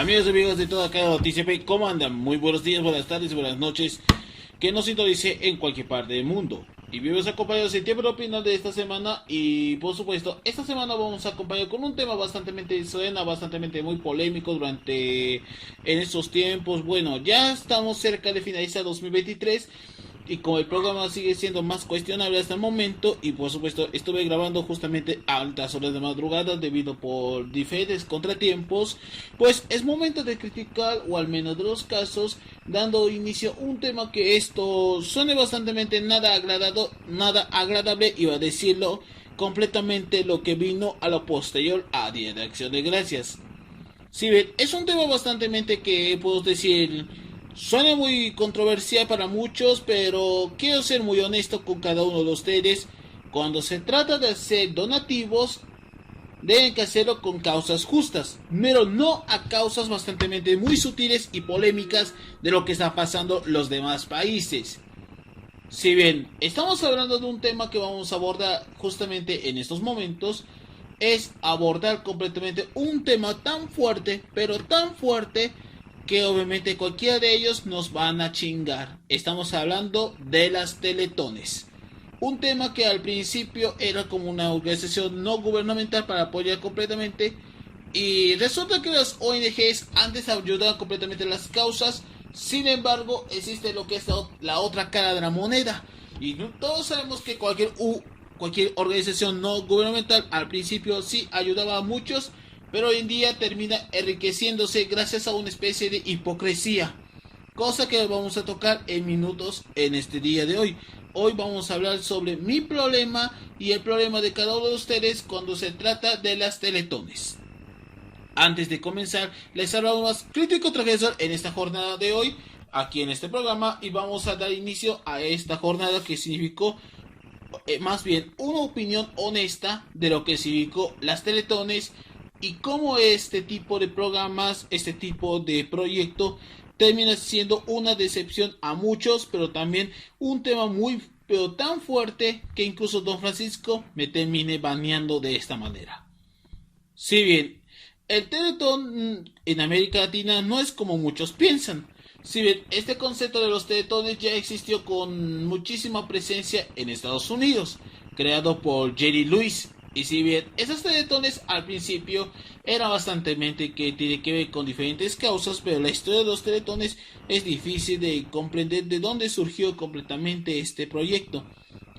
Amigos de toda cada noticia, ¿cómo andan? Muy buenos días, buenas tardes, buenas noches. Que nos sintonice en cualquier parte del mundo. Y vivimos acompañados en tiempo de opinión de esta semana. Y por supuesto, esta semana vamos a acompañar con un tema bastante suena, bastante muy polémico durante en estos tiempos. Bueno, ya estamos cerca de finalizar 2023. Y como el programa sigue siendo más cuestionable hasta el momento, y por supuesto estuve grabando justamente a altas horas de madrugada debido por diferentes contratiempos, pues es momento de criticar, o al menos de los casos, dando inicio a un tema que esto suene bastante nada agradable, iba a decirlo, completamente lo que vino a lo posterior a Día de Acción de Gracias. Si bien es un tema bastante que puedo decir suena muy controversial para muchos, pero quiero ser muy honesto con cada uno de ustedes. Cuando se trata de hacer donativos, deben que hacerlo con causas justas, pero no a causas bastante muy sutiles y polémicas de lo que está pasando en los demás países. Si bien estamos hablando de un tema que vamos a abordar justamente en estos momentos, es abordar completamente un tema tan fuerte, pero tan fuerte, que obviamente cualquiera de ellos nos van a chingar. Estamos hablando de las teletones. Un tema que al principio era como una organización no gubernamental para apoyar completamente. Y resulta que las ONGs antes ayudaban completamente las causas. Sin embargo, existe lo que es la otra cara de la moneda. Y todos sabemos que cualquier organización no gubernamental al principio sí ayudaba a muchos, pero hoy en día termina enriqueciéndose gracias a una especie de hipocresía, cosa que vamos a tocar en minutos en este día de hoy. Hoy vamos a hablar sobre mi problema y el problema de cada uno de ustedes cuando se trata de las teletones. Antes de comenzar, les hablamos crítico transgresor en esta jornada de hoy, aquí en este programa, y vamos a dar inicio a esta jornada que significó más bien una opinión honesta de lo que significó las teletones y cómo este tipo de programas, este tipo de proyecto termina siendo una decepción a muchos, pero también un tema pero tan fuerte que incluso Don Francisco me termine baneando de esta manera. Si bien el Teletón en América Latina no es como muchos piensan. Si bien este concepto de los teletones ya existió con muchísima presencia en Estados Unidos, creado por Jerry Lewis. Y si bien esos teletones al principio eran bastante que tiene que ver con diferentes causas, pero la historia de los teletones es difícil de comprender de dónde surgió completamente este proyecto.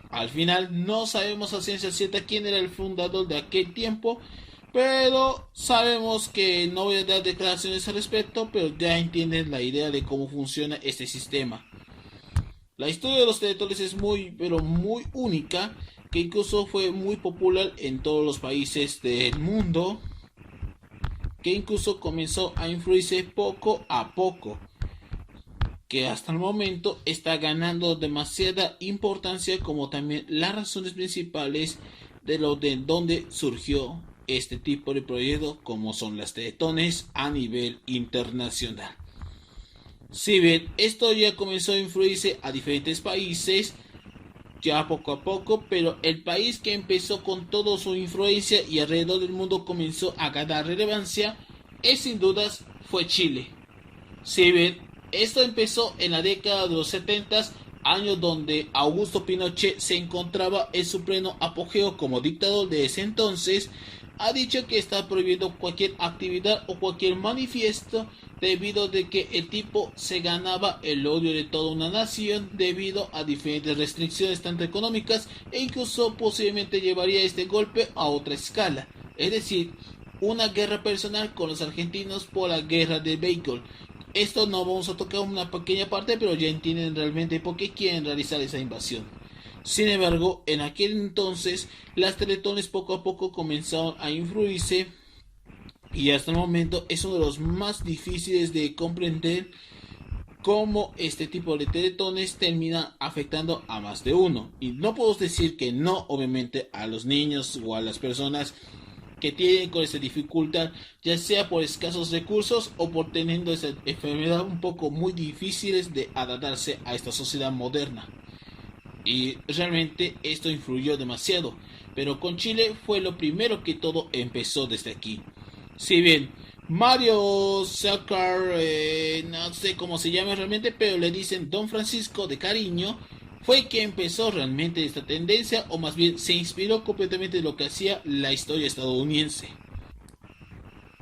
Al final no sabemos a ciencia cierta quién era el fundador de aquel tiempo, pero sabemos que no voy a dar declaraciones al respecto, pero ya entienden la idea de cómo funciona este sistema. La historia de los teletones es pero muy única, que incluso fue muy popular en todos los países del mundo, que incluso comenzó a influirse poco a poco, que hasta el momento está ganando demasiada importancia, como también las razones principales de donde surgió este tipo de proyecto, como son las teletones a nivel internacional. Si bien esto ya comenzó a influirse a diferentes países, ya poco a poco, pero el país que empezó con toda su influencia y alrededor del mundo comenzó a ganar relevancia, es sin dudas fue Chile. Si bien esto empezó en la década de los 70, años donde Augusto Pinochet se encontraba en su pleno apogeo como dictador de ese entonces, ha dicho que está prohibiendo cualquier actividad o cualquier manifiesto debido de que el tipo se ganaba el odio de toda una nación debido a diferentes restricciones tanto económicas e incluso posiblemente llevaría este golpe a otra escala, es decir, una guerra personal con los argentinos por la guerra de Beagle. Esto no vamos a tocar una pequeña parte, pero ya entienden realmente por qué quieren realizar esa invasión. Sin embargo, en aquel entonces, las teletones poco a poco comenzaron a influirse y hasta el momento es uno de los más difíciles de comprender cómo este tipo de teletones termina afectando a más de uno. Y no puedo decir que no, obviamente, a los niños o a las personas que tienen con esa dificultad, ya sea por escasos recursos o por teniendo esa enfermedad un poco muy difíciles de adaptarse a esta sociedad moderna. Y realmente esto influyó demasiado, pero con Chile fue lo primero que todo empezó desde aquí. Si bien Mario Zucker, no sé cómo se llama realmente, pero le dicen Don Francisco de cariño, fue quien empezó realmente esta tendencia, o más bien se inspiró completamente de lo que hacía la historia estadounidense.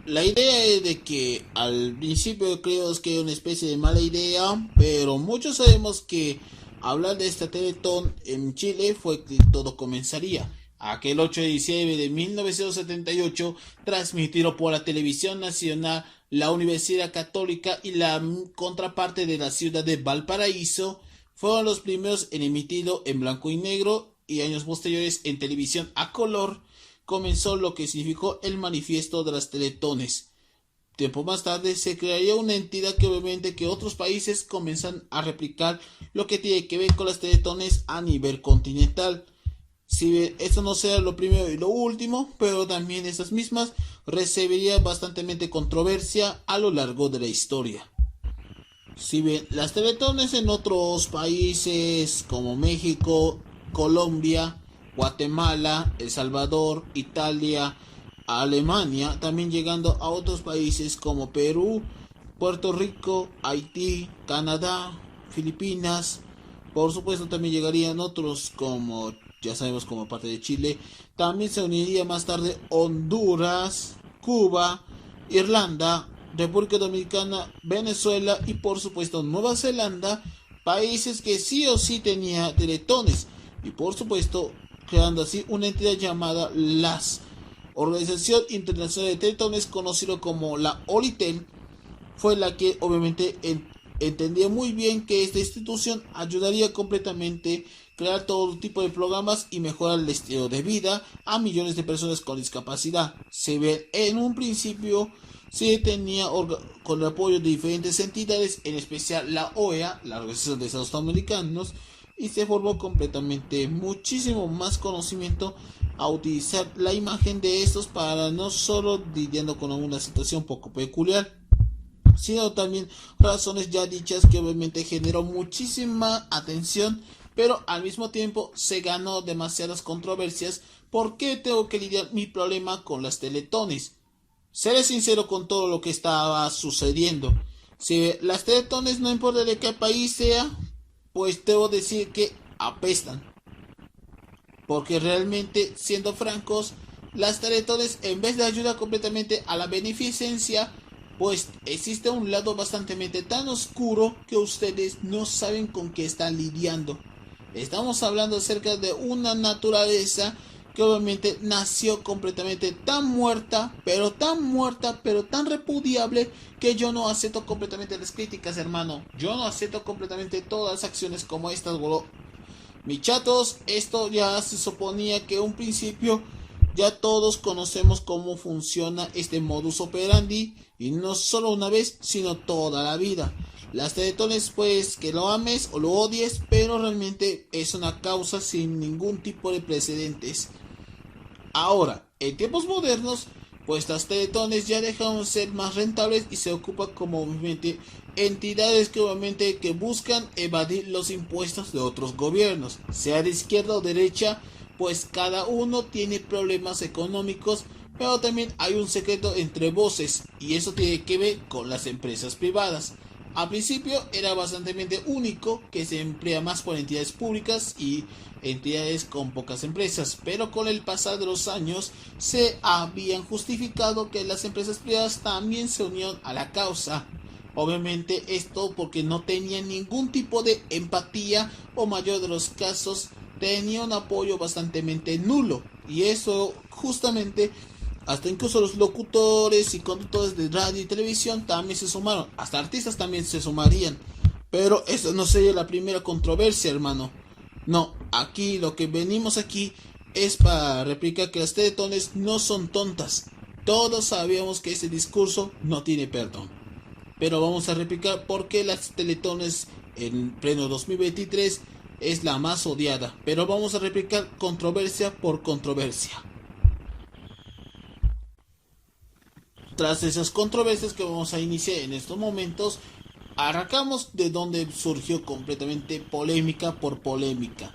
La idea es de que al principio creo que era una especie de mala idea, pero muchos sabemos que hablar de esta Teletón en Chile fue que todo comenzaría. Aquel 8 de diciembre de 1978, transmitido por la televisión nacional, la Universidad Católica y la contraparte de la ciudad de Valparaíso, fueron los primeros en emitido en blanco y negro y años posteriores en televisión a color comenzó lo que significó el manifiesto de las Teletones. Tiempo más tarde se crearía una entidad que obviamente que otros países comienzan a replicar lo que tiene que ver con las Teletones a nivel continental. Si bien esto no sea lo primero y lo último, pero también esas mismas recibirían bastante controversia a lo largo de la historia. Si bien las teletones en otros países como México, Colombia, Guatemala, El Salvador, Italia, Alemania, también llegando a otros países como Perú, Puerto Rico, Haití, Canadá, Filipinas, por supuesto también llegarían otros como ya sabemos como parte de Chile, también se uniría más tarde Honduras, Cuba, Irlanda, República Dominicana, Venezuela y por supuesto Nueva Zelanda, países que sí o sí tenía teletones y por supuesto creando así una entidad llamada LAS, Organización Internacional de Teletones, conocido como la OLITEL, fue la que obviamente entendía muy bien que esta institución ayudaría completamente a crear todo tipo de programas y mejorar el estilo de vida a millones de personas con discapacidad. Se ve en un principio se tenía con el apoyo de diferentes entidades, en especial la OEA, la Organización de Estados Americanos, y se formó completamente muchísimo más conocimiento a utilizar la imagen de estos para no solo lidiando con una situación poco peculiar, sino también razones ya dichas que obviamente generó muchísima atención, pero al mismo tiempo se ganó demasiadas controversias. ¿Por qué tengo que lidiar mi problema con las teletones? Seré sincero con todo lo que estaba sucediendo. Si las teletones, no importa de qué país sea, pues debo decir que apestan. Porque realmente, siendo francos, las teletones en vez de ayudar completamente a la beneficencia, pues existe un lado bastante tan oscuro que ustedes no saben con qué están lidiando. Estamos hablando acerca de una naturaleza que obviamente nació completamente tan muerta, pero tan repudiable que yo no acepto completamente las críticas, hermano. Yo no acepto completamente todas las acciones como estas, bro. Mis chatos, esto ya se suponía que un principio ya todos conocemos cómo funciona este modus operandi y no solo una vez, sino toda la vida. Las teletones, pues que lo ames o lo odies, pero realmente es una causa sin ningún tipo de precedentes. Ahora, en tiempos modernos, pues las teletones ya dejaron de ser más rentables y se ocupan como obviamente entidades que obviamente que buscan evadir los impuestos de otros gobiernos, sea de izquierda o derecha, pues cada uno tiene problemas económicos, pero también hay un secreto entre voces y eso tiene que ver con las empresas privadas. Al principio era bastante único, que se emplea más por entidades públicas y entidades con pocas empresas, pero con el pasar de los años se habían justificado que las empresas privadas también se unieron a la causa. Obviamente esto porque no tenían ningún tipo de empatía o mayor de los casos tenía un apoyo bastante nulo, y eso justamente hasta incluso los locutores y conductores de radio y televisión también se sumaron. Hasta artistas también se sumarían. Pero eso no sería la primera controversia, hermano. No, aquí lo que venimos aquí es para replicar que las teletones no son tontas. Todos sabíamos que ese discurso no tiene perdón. Pero vamos a replicar por qué las teletones en pleno 2023 es la más odiada. Pero vamos a replicar controversia por controversia. Tras esas controversias que vamos a iniciar en estos momentos, arrancamos de donde surgió completamente polémica por polémica.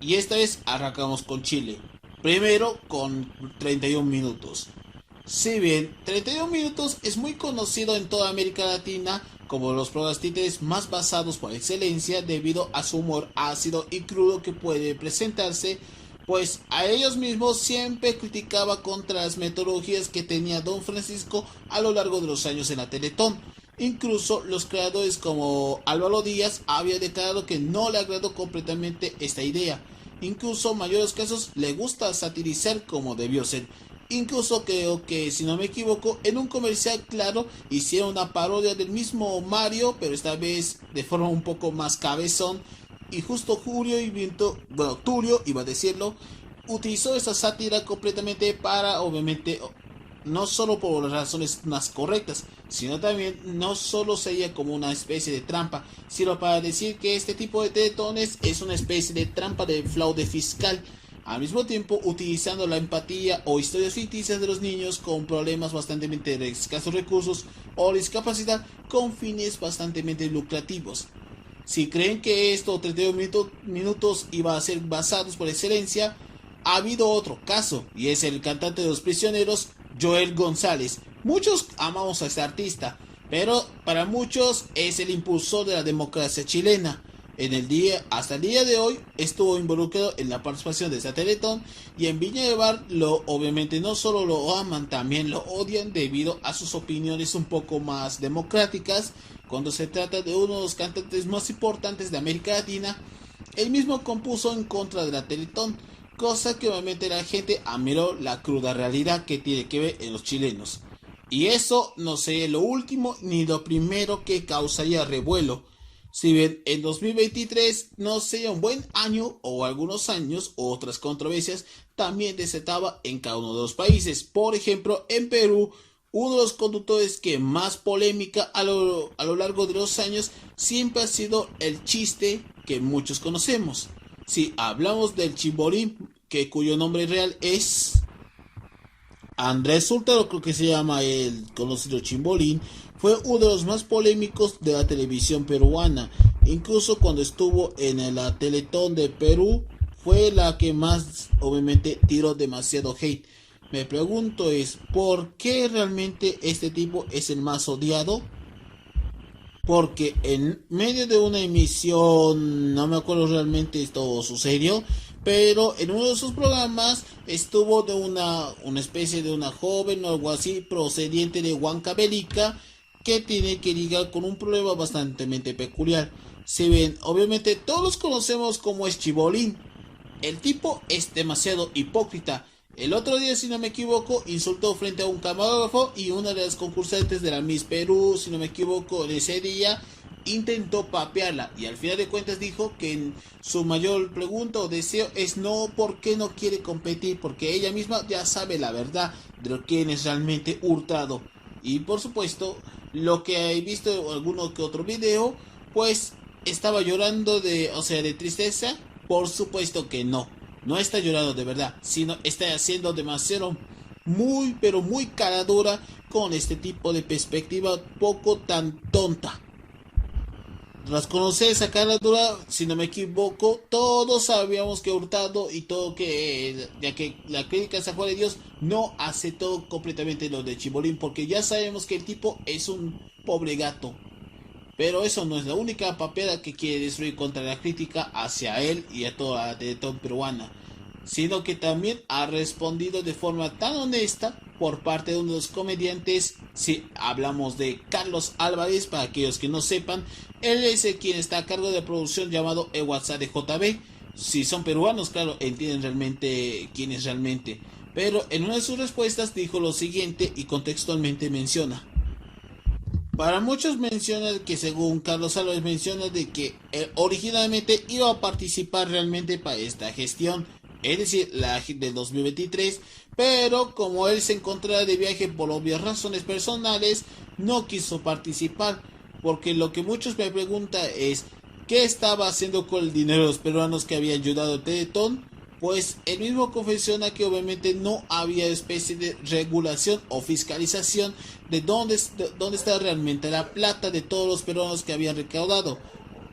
Y esta vez arrancamos con Chile. Primero con 31 minutos. Si bien 31 minutos es muy conocido en toda América Latina como los programas títeres más basados por excelencia debido a su humor ácido y crudo que puede presentarse, pues a ellos mismos siempre criticaba contra las metodologías que tenía Don Francisco a lo largo de los años en la Teletón. Incluso los creadores como Álvaro Díaz había declarado que no le agradó completamente esta idea. Incluso en mayores casos le gusta satirizar como debió ser. Incluso creo que, si no me equivoco, en un comercial claro hicieron una parodia del mismo Mario, pero esta vez de forma un poco más cabezón. Y justo Tulio, iba a decirlo, utilizó esa sátira completamente para, obviamente, no solo por las razones más correctas, sino también no solo sería como una especie de trampa, sino para decir que este tipo de teletones es una especie de trampa de fraude fiscal, al mismo tiempo utilizando la empatía o historias ficticias de los niños con problemas bastante de escasos recursos o discapacidad con fines bastante lucrativos. Si creen que estos 32 minutos iba a ser basados por excelencia, ha habido otro caso, y es el cantante de Los Prisioneros, Joel González. Muchos amamos a este artista, pero para muchos es el impulsor de la democracia chilena. Hasta el día de hoy estuvo involucrado en la participación de esta Teletón, y en Viña del Mar obviamente no solo lo aman, también lo odian debido a sus opiniones un poco más democráticas. Cuando se trata de uno de los cantantes más importantes de América Latina, él mismo compuso en contra de la Teletón, cosa que obviamente la gente admiró la cruda realidad que tiene que ver en los chilenos. Y eso no sería lo último ni lo primero que causaría revuelo. Si bien en 2023 no sería un buen año o algunos años, otras controversias también desataba en cada uno de los países. Por ejemplo, en Perú, uno de los conductores que más polémica a lo largo de los años siempre ha sido el chiste que muchos conocemos. Si hablamos del Chimbolín, cuyo nombre real es Andrés Hurtado, creo que se llama el conocido Chimbolín, fue uno de los más polémicos de la televisión peruana. Incluso cuando estuvo en la Teletón de Perú, fue la que más, obviamente, tiró demasiado hate. Me pregunto ¿por qué realmente este tipo es el más odiado? Porque en medio de una emisión, no me acuerdo realmente esto sucedió, pero en uno de sus programas estuvo de una especie de una joven o algo así procediente de Huancavelica, que tiene que lidiar con un problema bastante peculiar. Si ven, obviamente todos conocemos como es Chibolín. El tipo es demasiado hipócrita. El otro día, si no me equivoco, insultó frente a un camarógrafo, y una de las concursantes de la Miss Perú, si no me equivoco, en ese día intentó papearla, y al final de cuentas dijo que su mayor pregunta o deseo es no, ¿por qué no quiere competir? Porque ella misma ya sabe la verdad de lo que es realmente Hurtado. Y por supuesto, lo que he visto en alguno que otro video, pues estaba llorando de tristeza. Por supuesto que no. No está llorando de verdad, sino está haciendo demasiado, muy pero muy cara dura con este tipo de perspectiva poco tan tonta. Tras conocer esa cara dura, si no me equivoco, todos sabíamos que Hurtado y todo que, ya que la crítica se fue de Dios, no aceptó completamente lo de Chibolín, porque ya sabemos que el tipo es un pobre gato. Pero eso no es la única papelera que quiere destruir contra la crítica hacia él y a toda la Teletón peruana, sino que también ha respondido de forma tan honesta por parte de uno de los comediantes. Si hablamos de Carlos Álvarez, para aquellos que no sepan, él es el quien está a cargo de producción, llamado el WhatsApp de JB. Si son peruanos, claro, entienden realmente quién es realmente. Pero en una de sus respuestas dijo lo siguiente, y contextualmente menciona: para muchos menciona que, según Carlos Álvarez menciona, de que originalmente iba a participar realmente para esta gestión, es decir, la del 2023, pero como él se encontraba de viaje por obvias razones personales, no quiso participar. Porque lo que muchos me preguntan es, ¿qué estaba haciendo con el dinero de los peruanos que había ayudado a Teletón? Pues él mismo confesiona que obviamente no había especie de regulación o fiscalización de dónde está realmente la plata de todos los peruanos que habían recaudado,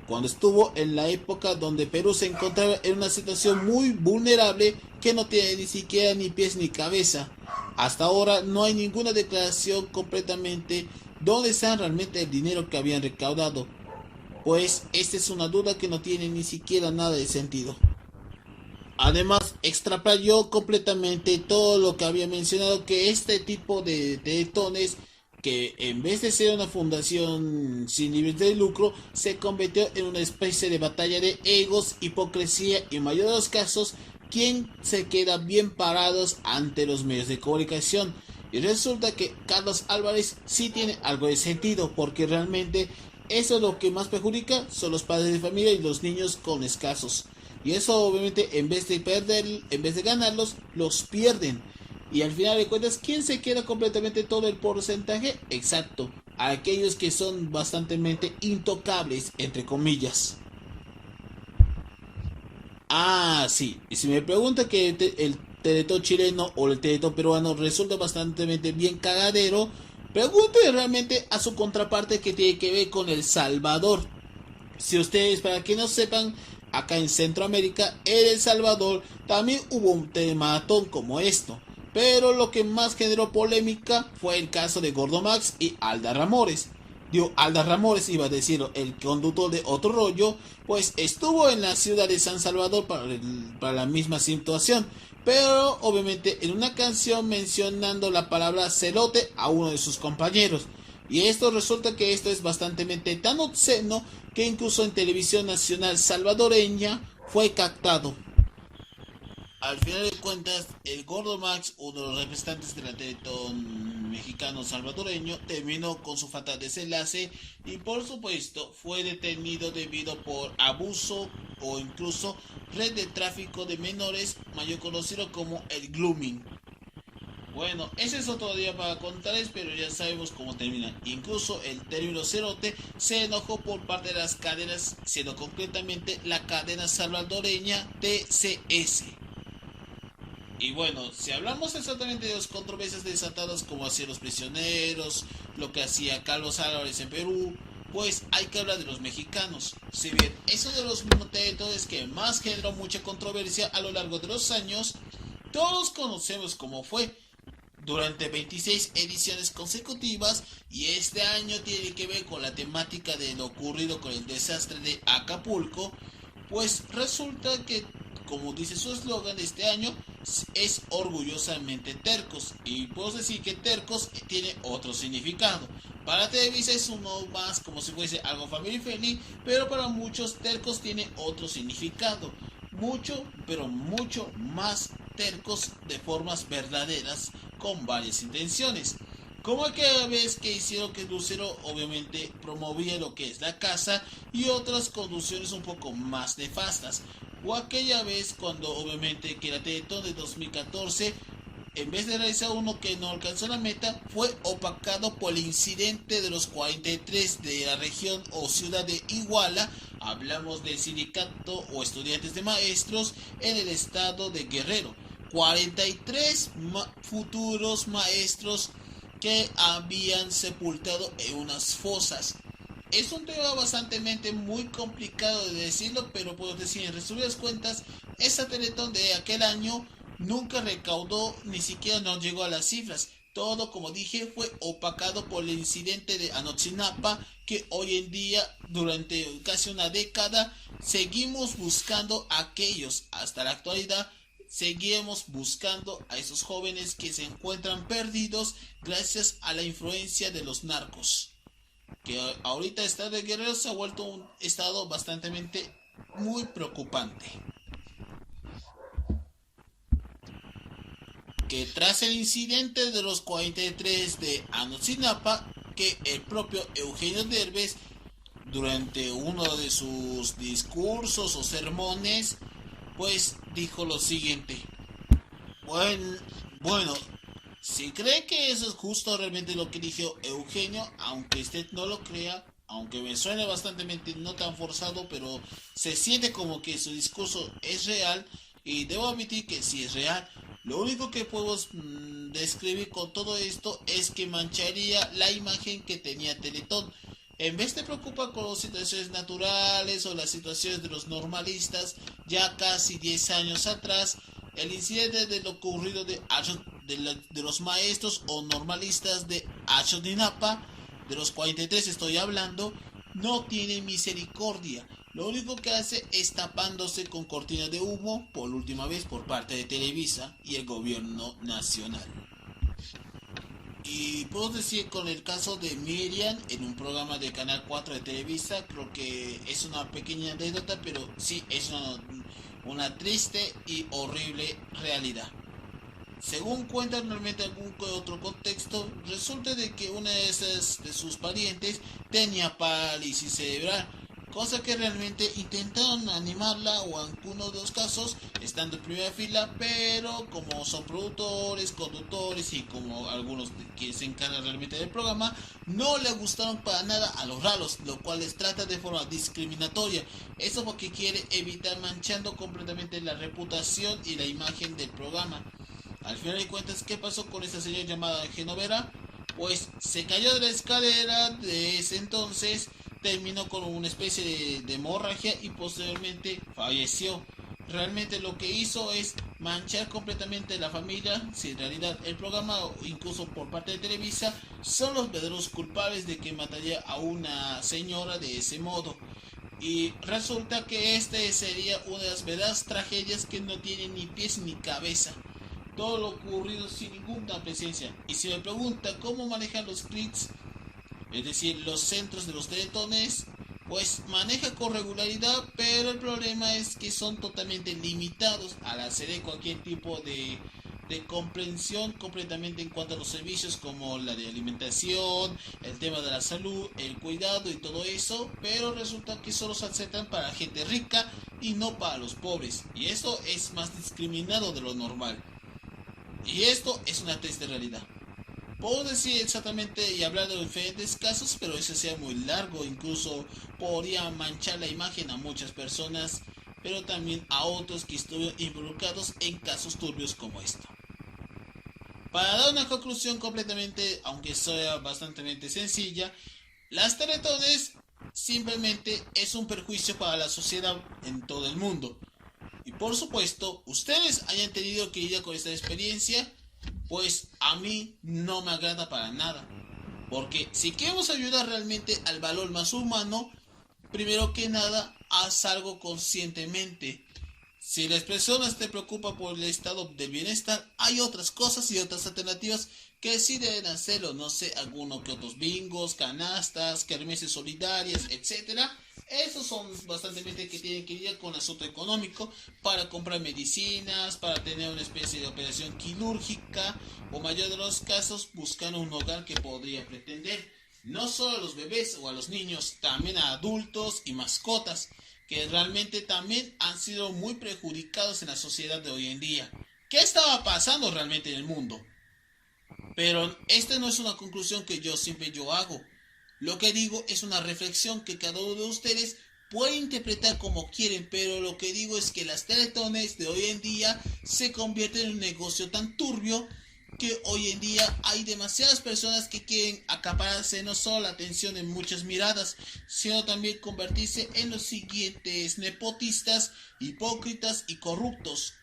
cuando estuvo en la época donde Perú se encontraba en una situación muy vulnerable, que no tiene ni siquiera ni pies ni cabeza. Hasta ahora no hay ninguna declaración completamente dónde está realmente el dinero que habían recaudado, pues esta es una duda que no tiene ni siquiera nada de sentido. Además, extrapoló completamente todo lo que había mencionado, que este tipo de teletones, que en vez de ser una fundación sin nivel de lucro, se convirtió en una especie de batalla de egos, hipocresía y en mayor de los casos, quien se queda bien parados ante los medios de comunicación. Y resulta que Carlos Álvarez sí tiene algo de sentido, porque realmente eso es lo que más perjudica son los padres de familia y los niños con escasos. Y eso obviamente en vez de ganarlos, los pierden. Y al final de cuentas, ¿quién se queda completamente todo el porcentaje? Exacto, aquellos que son bastante intocables, entre comillas. Ah, sí, y si me pregunta que el teletón chileno o el teletón peruano resulta bastante bien cagadero, pregunte realmente a su contraparte que tiene que ver con El Salvador. Si ustedes, para que no sepan, acá en Centroamérica, en El Salvador, también hubo un telematón como esto. Pero lo que más generó polémica fue el caso de Gordo Max y Alda Ramores. Digo, Alda Ramores, iba a decir, el conductor de Otro Rollo, pues estuvo en la ciudad de San Salvador para la misma situación. Pero obviamente en una canción mencionando la palabra celote a uno de sus compañeros. Y esto resulta que esto es bastante tan obsceno que incluso en televisión nacional salvadoreña fue captado. Al final de cuentas, el Gordo Max, uno de los representantes del Teletón mexicano salvadoreño, terminó con su fatal desenlace y por supuesto fue detenido debido por abuso o incluso red de tráfico de menores, mayor conocido como el grooming. Bueno, ese es otro día para contarles, pero ya sabemos cómo termina. Incluso el término cerote se enojó por parte de las cadenas, siendo concretamente la cadena salvadoreña TCS. Y bueno, si hablamos exactamente de las controversias desatadas como hacían los prisioneros, lo que hacía Carlos Álvarez en Perú, pues hay que hablar de los mexicanos. Si bien es uno de los territorios que más generó mucha controversia a lo largo de los años, todos conocemos cómo fue durante 26 ediciones consecutivas y este año tiene que ver con la temática de lo ocurrido con el desastre de Acapulco, pues resulta que, como dice su eslogan de este año, es orgullosamente tercos. Y puedo decir que tercos tiene otro significado. Para Televisa es uno más como si fuese algo family friendly, pero para muchos tercos tiene otro significado. Mucho, pero mucho más tercos de formas verdaderas con varias intenciones. Como aquella vez que hicieron que Lucero obviamente promovía lo que es la casa y otras conducciones un poco más nefastas. O aquella vez cuando obviamente que la Teletón de 2014, en vez de realizar uno que no alcanzó la meta, fue opacado por el incidente de los 43 de la región o ciudad de Iguala. Hablamos del sindicato o estudiantes de maestros en el estado de Guerrero. 43 futuros maestros que habían sepultado en unas fosas. Es un tema bastante muy complicado de decirlo, pero puedo decir en resumidas cuentas, esa Teletón de aquel año nunca recaudó, ni siquiera nos llegó a las cifras. Todo, como dije, fue opacado por el incidente de Anotzinapa, que hoy en día, durante casi una década, seguimos buscando a aquellos, hasta la actualidad, seguimos buscando a esos jóvenes que se encuentran perdidos gracias a la influencia de los narcos. Que ahorita el estado de Guerrero se ha vuelto un estado bastante muy preocupante. Que tras el incidente de los 43 de Anotzinapa, que el propio Eugenio Derbez, durante uno de sus discursos o sermones, pues dijo lo siguiente: bueno, bueno, si cree que eso es justo realmente lo que dijo Eugenio, aunque usted no lo crea, aunque me suene bastante no tan forzado, pero se siente como que su discurso es real, y debo admitir que sí es real. Lo único que podemos describir con todo esto es que mancharía la imagen que tenía Teletón. En vez de preocupar con las situaciones naturales o las situaciones de los normalistas, ya casi 10 años atrás, el incidente de lo ocurrido de de los maestros o normalistas de Ayotzinapa, de los 43 estoy hablando, no tiene misericordia. Lo único que hace es tapándose con cortinas de humo por última vez por parte de Televisa y el gobierno nacional. Y puedo decir con el caso de Miriam en un programa de Canal 4 de Televisa, creo que es una pequeña anécdota, pero sí es una triste y horrible realidad. Según cuentan realmente algún otro contexto, resulta de que una de sus parientes tenía parálisis cerebral, cosa que realmente intentaron animarla o en algunos de los casos estando en primera fila, pero como son productores, conductores y como algunos que se encargan realmente del programa, no le gustaron para nada a los raros, lo cual les trata de forma discriminatoria. Eso porque quiere evitar manchando completamente la reputación y la imagen del programa. Al final de cuentas, ¿qué pasó con esta señora llamada Genovera? Pues se cayó de la escalera de ese entonces, terminó con una especie de hemorragia y posteriormente falleció. Realmente lo que hizo es manchar completamente la familia, si en realidad el programa, incluso por parte de Televisa, son los verdaderos culpables de que mataría a una señora de ese modo. Y resulta que este sería una de las verdaderas tragedias que no tiene ni pies ni cabeza. Todo lo ocurrido sin ninguna presencia. Y si me pregunta cómo manejan los clics, es decir, los centros de los teletones, pues maneja con regularidad, pero el problema es que son totalmente limitados al hacer cualquier tipo de comprensión completamente en cuanto a los servicios como la de alimentación, el tema de la salud, el cuidado y todo eso, pero resulta que solo se aceptan para gente rica y no para los pobres, y eso es más discriminado de lo normal. Y esto es una triste realidad. Puedo decir exactamente y hablar de los diferentes casos, pero eso sea muy largo, incluso podría manchar la imagen a muchas personas, pero también a otros que estuvieron involucrados en casos turbios como esto. Para dar una conclusión completamente, aunque sea bastante sencilla, las teletones simplemente es un perjuicio para la sociedad en todo el mundo. Y por supuesto, ustedes hayan tenido que lidiar con esta experiencia, pues a mí no me agrada para nada. Porque si queremos ayudar realmente al valor más humano, primero que nada, haz algo conscientemente. Si las personas te preocupan por el estado del bienestar, hay otras cosas y otras alternativas que sí deben hacerlo. No sé, algunos que otros bingos, canastas, kermeses solidarias, etcétera. Esos son bastante que tienen que ir con asunto económico para comprar medicinas, para tener una especie de operación quirúrgica o mayor de los casos buscar un hogar que podría pretender no solo a los bebés o a los niños, también a adultos y mascotas que realmente también han sido muy perjudicados en la sociedad de hoy en día. ¿Qué estaba pasando realmente en el mundo? Pero esta no es una conclusión que yo hago. Lo que digo es una reflexión que cada uno de ustedes puede interpretar como quieren, pero lo que digo es que las teletones de hoy en día se convierten en un negocio tan turbio que hoy en día hay demasiadas personas que quieren acapararse no solo la atención en muchas miradas, sino también convertirse en los siguientes nepotistas, hipócritas y corruptos.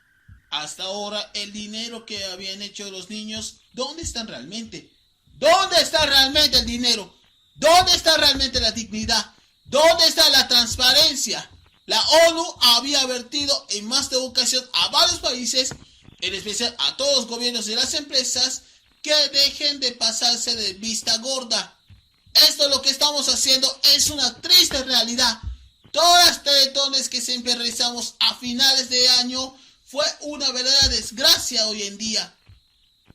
Hasta ahora el dinero que habían hecho los niños, ¿dónde están realmente? ¿Dónde está realmente el dinero? ¿Dónde está realmente la dignidad? ¿Dónde está la transparencia? La ONU había advertido en más de ocasión a varios países, en especial a todos los gobiernos y las empresas, que dejen de pasarse de vista gorda. Esto lo que estamos haciendo es una triste realidad. Todas las teletones que siempre realizamos a finales de año fue una verdadera desgracia hoy en día.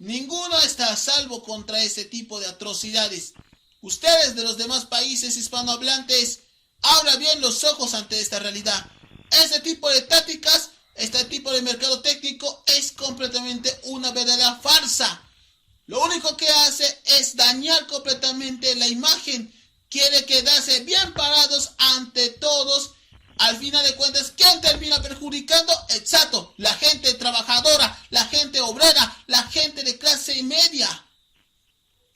Ninguno está a salvo contra ese tipo de atrocidades. Ustedes de los demás países hispanohablantes, abran bien los ojos ante esta realidad. Este tipo de tácticas, este tipo de mercado técnico es completamente una verdadera farsa. Lo único que hace es dañar completamente la imagen. Quiere quedarse bien parados ante todos. Al final de cuentas, ¿quién termina perjudicando? Exacto, la gente trabajadora, la gente obrera, la gente de clase media.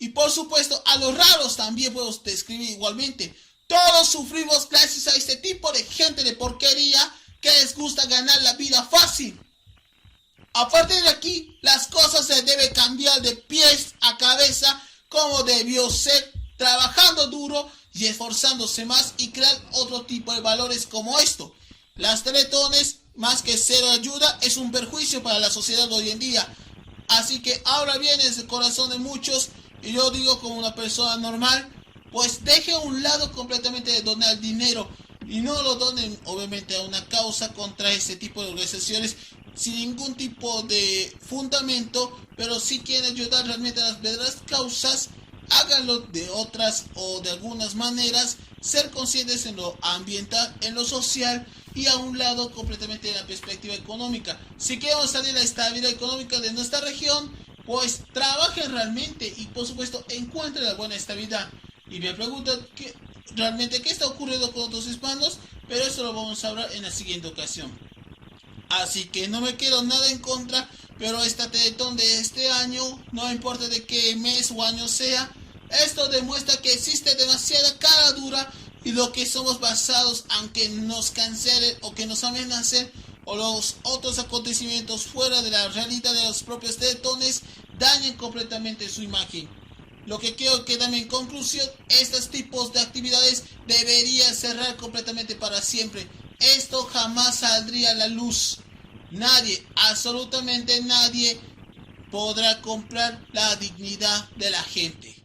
Y por supuesto, a los raros también puedo describir igualmente. Todos sufrimos gracias a este tipo de gente de porquería que les gusta ganar la vida fácil. A partir de aquí, las cosas se deben cambiar de pies a cabeza como debió ser, trabajando duro y esforzándose más y crear otro tipo de valores como esto. Las teletones, más que ser ayuda, es un perjuicio para la sociedad de hoy en día. Así que ahora viene el corazón de muchos y yo digo como una persona normal, pues deje a un lado completamente de donar dinero y no lo donen obviamente a una causa contra este tipo de organizaciones sin ningún tipo de fundamento, pero si quieren ayudar realmente a las verdaderas causas, háganlo de otras o de algunas maneras, ser conscientes en lo ambiental, en lo social y a un lado completamente de la perspectiva económica. Si queremos salir a la estabilidad económica de nuestra región, pues trabajen realmente y por supuesto encuentren la buena estabilidad. Y me preguntan realmente qué está ocurriendo con otros hispanos, pero eso lo vamos a hablar en la siguiente ocasión. Así que no me quedo nada en contra, pero esta Teletón de este año, no importa de qué mes o año sea, esto demuestra que existe demasiada cara dura y lo que somos basados, aunque nos cancelen o que nos amenacen, o los otros acontecimientos fuera de la realidad de los propios teletones, dañen completamente su imagen. Lo que quiero que también en conclusión, estos tipos de actividades deberían cerrar completamente para siempre. Esto jamás saldría a la luz. Nadie, absolutamente nadie, podrá comprar la dignidad de la gente.